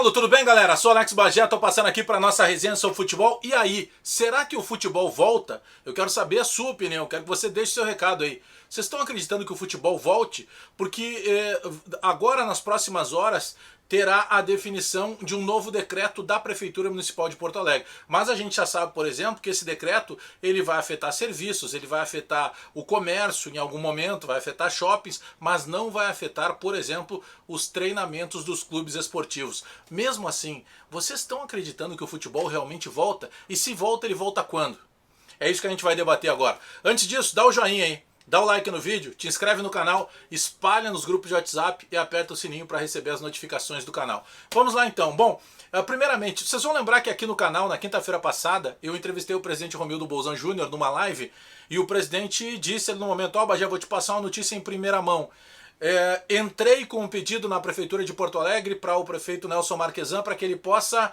Fala, tudo bem, galera? Sou Alex Bagé, tô passando aqui para nossa resenha sobre futebol. E aí, será que o futebol volta? Eu quero saber a sua opinião, quero que você deixe seu recado aí. Vocês estão acreditando que o futebol volte? Porque agora, nas próximas horas, terá a definição de um novo decreto da Prefeitura Municipal de Porto Alegre. Mas a gente já sabe, por exemplo, que esse decreto ele vai afetar serviços, ele vai afetar o comércio em algum momento, vai afetar shoppings, mas não vai afetar, por exemplo, os treinamentos dos clubes esportivos. Mesmo assim, vocês estão acreditando que o futebol realmente volta? E se volta, ele volta quando? É isso que a gente vai debater agora. Antes disso, dá o joinha aí. Dá o like no vídeo, te inscreve no canal, espalha nos grupos de WhatsApp e aperta o sininho para receber as notificações do canal. Vamos lá então. Bom, primeiramente, vocês vão lembrar que aqui no canal, na quinta-feira passada, eu entrevistei o presidente Romildo Bolzan Júnior numa live e o presidente disse no momento, ó, Bagé, vou te passar uma notícia em primeira mão. Entrei com um pedido na Prefeitura de Porto Alegre para o prefeito Nelson Marquesan para que ele possa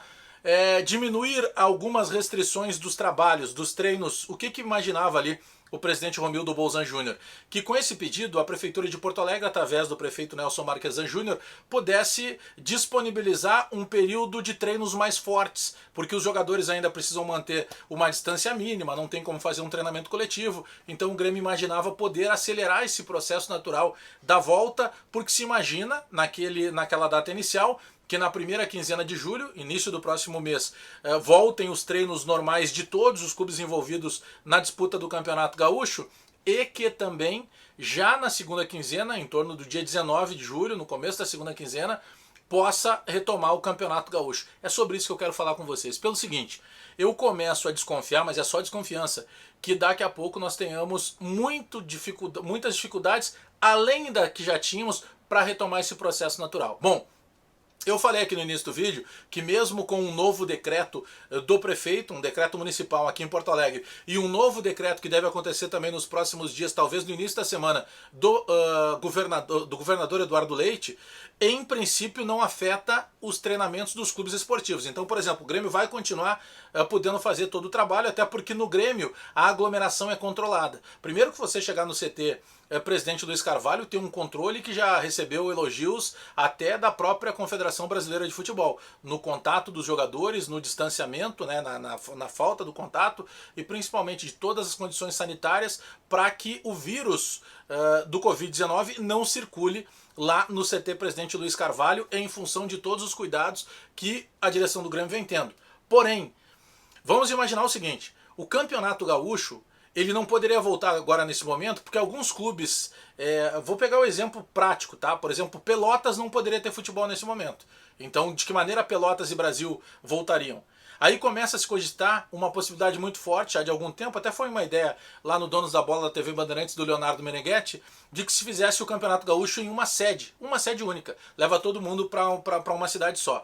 diminuir algumas restrições dos trabalhos, dos treinos. O que imaginava ali o presidente Romildo Bolzan Júnior? Que com esse pedido a Prefeitura de Porto Alegre, através do prefeito Nelson Marquesan Júnior, pudesse disponibilizar um período de treinos mais fortes, porque os jogadores ainda precisam manter uma distância mínima, não tem como fazer um treinamento coletivo, então o Grêmio imaginava poder acelerar esse processo natural da volta, porque se imagina, naquela data inicial, que na primeira quinzena de julho, início do próximo mês, voltem os treinos normais de todos os clubes envolvidos na disputa do Campeonato Gaúcho e que também, já na segunda quinzena, em torno do dia 19 de julho, no começo da segunda quinzena, possa retomar o Campeonato Gaúcho. É sobre isso que eu quero falar com vocês. Pelo seguinte, eu começo a desconfiar, mas é só desconfiança, que daqui a pouco nós tenhamos muitas dificuldades, além da que já tínhamos, para retomar esse processo natural. Bom, eu falei aqui no início do vídeo que mesmo com um novo decreto do prefeito, um decreto municipal aqui em Porto Alegre, e um novo decreto que deve acontecer também nos próximos dias, talvez no início da semana, do governador Eduardo Leite, em princípio não afeta os treinamentos dos clubes esportivos. Então, por exemplo, o Grêmio vai continuar podendo fazer todo o trabalho, até porque no Grêmio a aglomeração é controlada. Primeiro que você chegar no CT presidente Luiz Carvalho tem um controle que já recebeu elogios até da própria Confederação Brasileira de Futebol, no contato dos jogadores, no distanciamento, né, na falta do contato e principalmente de todas as condições sanitárias para que o vírus do Covid-19 não circule lá no CT presidente Luiz Carvalho em função de todos os cuidados que a direção do Grêmio vem tendo. Porém, vamos imaginar o seguinte, o Campeonato Gaúcho ele não poderia voltar agora nesse momento, porque alguns clubes, vou pegar o exemplo prático, tá? Por exemplo, Pelotas não poderia ter futebol nesse momento. Então, de que maneira Pelotas e Brasil voltariam? Aí começa a se cogitar uma possibilidade muito forte, já de algum tempo, até foi uma ideia lá no Donos da Bola da TV Bandeirantes do Leonardo Meneghetti, de que se fizesse o Campeonato Gaúcho em uma sede única, leva todo mundo para uma cidade só.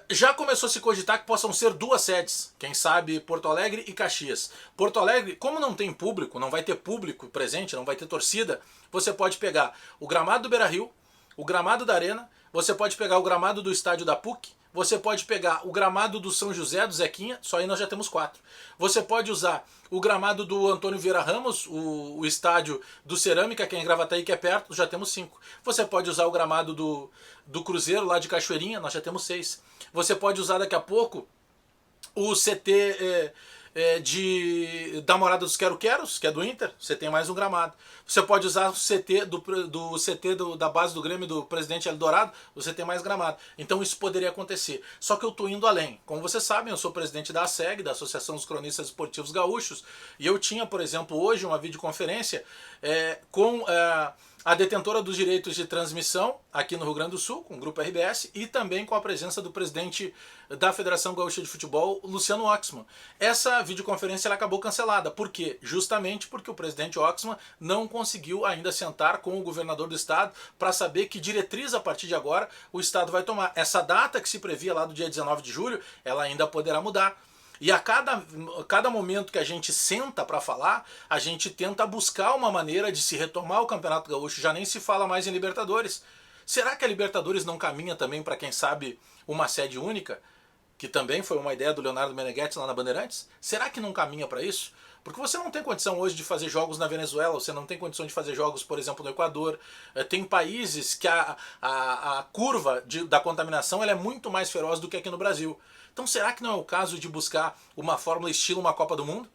Já começou a se cogitar que possam ser duas sedes, quem sabe Porto Alegre e Caxias. Porto Alegre, como não tem público, não vai ter público presente, não vai ter torcida, você pode pegar o gramado do Beira-Rio, o gramado da Arena, você pode pegar o gramado do estádio da PUC, você pode pegar o gramado do São José, do Zequinha, só aí nós já temos 4. Você pode usar o gramado do Antônio Vieira Ramos, o estádio do Cerâmica, que é em Gravataí, que é perto, já temos 5. Você pode usar o gramado do Cruzeiro, lá de Cachoeirinha, nós já temos 6. Você pode usar daqui a pouco o CT da Morada dos Quero-Queros, que é do Inter, você tem mais um gramado. Você pode usar o CT da base do Grêmio do presidente Eldorado, você tem mais gramado. Então isso poderia acontecer. Só que eu estou indo além. Como vocês sabem, eu sou presidente da ASEG, da Associação dos Cronistas Esportivos Gaúchos, e eu tinha, por exemplo, hoje uma videoconferência com a detentora dos direitos de transmissão aqui no Rio Grande do Sul, com o Grupo RBS, e também com a presença do presidente da Federação Gaúcha de Futebol, Luciano Oxman. Essa videoconferência ela acabou cancelada. Por quê? Justamente porque o presidente Oxman não conseguiu ainda sentar com o governador do estado para saber que diretriz a partir de agora o estado vai tomar. Essa data que se previa lá do dia 19 de julho, ela ainda poderá mudar. E a cada momento que a gente senta para falar, a gente tenta buscar uma maneira de se retomar o Campeonato Gaúcho. Já nem se fala mais em Libertadores. Será que a Libertadores não caminha também para, quem sabe, uma sede única? Que também foi uma ideia do Leonardo Meneghetti lá na Bandeirantes? Será que não caminha para isso? Porque você não tem condição hoje de fazer jogos na Venezuela, você não tem condição de fazer jogos, por exemplo, no Equador. Tem países que a curva da contaminação ela é muito mais feroz do que aqui no Brasil. Então será que não é o caso de buscar uma fórmula estilo uma Copa do Mundo?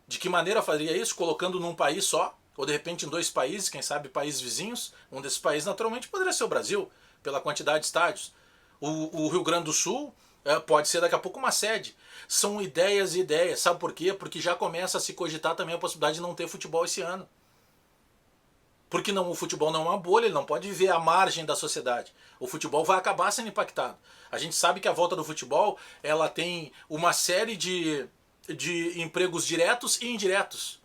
De que maneira faria isso? Colocando num país só? Ou de repente em 2 países, quem sabe países vizinhos? Um desses países naturalmente poderia ser o Brasil, pela quantidade de estádios. O Rio Grande do Sul pode ser daqui a pouco uma sede. São ideias e ideias. Sabe por quê? Porque já começa a se cogitar também a possibilidade de não ter futebol esse ano. Porque não, o futebol não é uma bolha, ele não pode viver à margem da sociedade. O futebol vai acabar sendo impactado. A gente sabe que a volta do futebol ela tem uma série de empregos diretos e indiretos.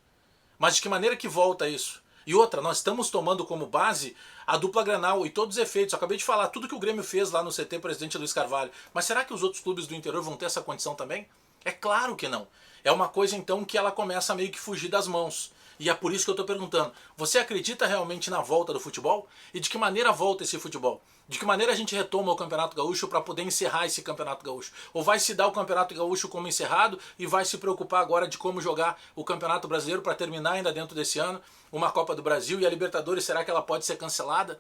Mas de que maneira que volta isso? E outra, nós estamos tomando como base a dupla Grenal e todos os efeitos. Eu acabei de falar tudo que o Grêmio fez lá no CT Presidente Luiz Carvalho. Mas será que os outros clubes do interior vão ter essa condição também? É claro que não. É uma coisa então que ela começa a meio que fugir das mãos. E é por isso que eu estou perguntando, você acredita realmente na volta do futebol? E de que maneira volta esse futebol? De que maneira a gente retoma o Campeonato Gaúcho para poder encerrar esse Campeonato Gaúcho? Ou vai se dar o Campeonato Gaúcho como encerrado e vai se preocupar agora de como jogar o Campeonato Brasileiro para terminar ainda dentro desse ano uma Copa do Brasil e a Libertadores, será que ela pode ser cancelada?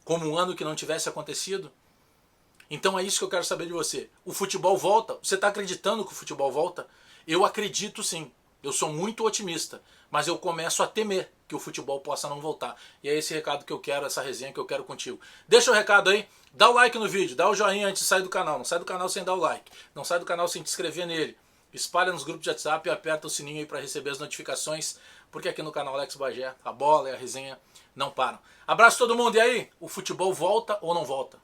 Como um ano que não tivesse acontecido? Então é isso que eu quero saber de você. O futebol volta? Você está acreditando que o futebol volta? Eu acredito sim. Eu sou muito otimista, mas eu começo a temer que o futebol possa não voltar. E é esse recado que eu quero, essa resenha que eu quero contigo. Deixa o recado aí, dá o like no vídeo, dá o joinha antes de sair do canal. Não sai do canal sem dar o like, não sai do canal sem te inscrever nele. Espalha nos grupos de WhatsApp e aperta o sininho aí para receber as notificações, porque aqui no canal Alex Bagé, a bola e a resenha não param. Abraço todo mundo, e aí? O futebol volta ou não volta?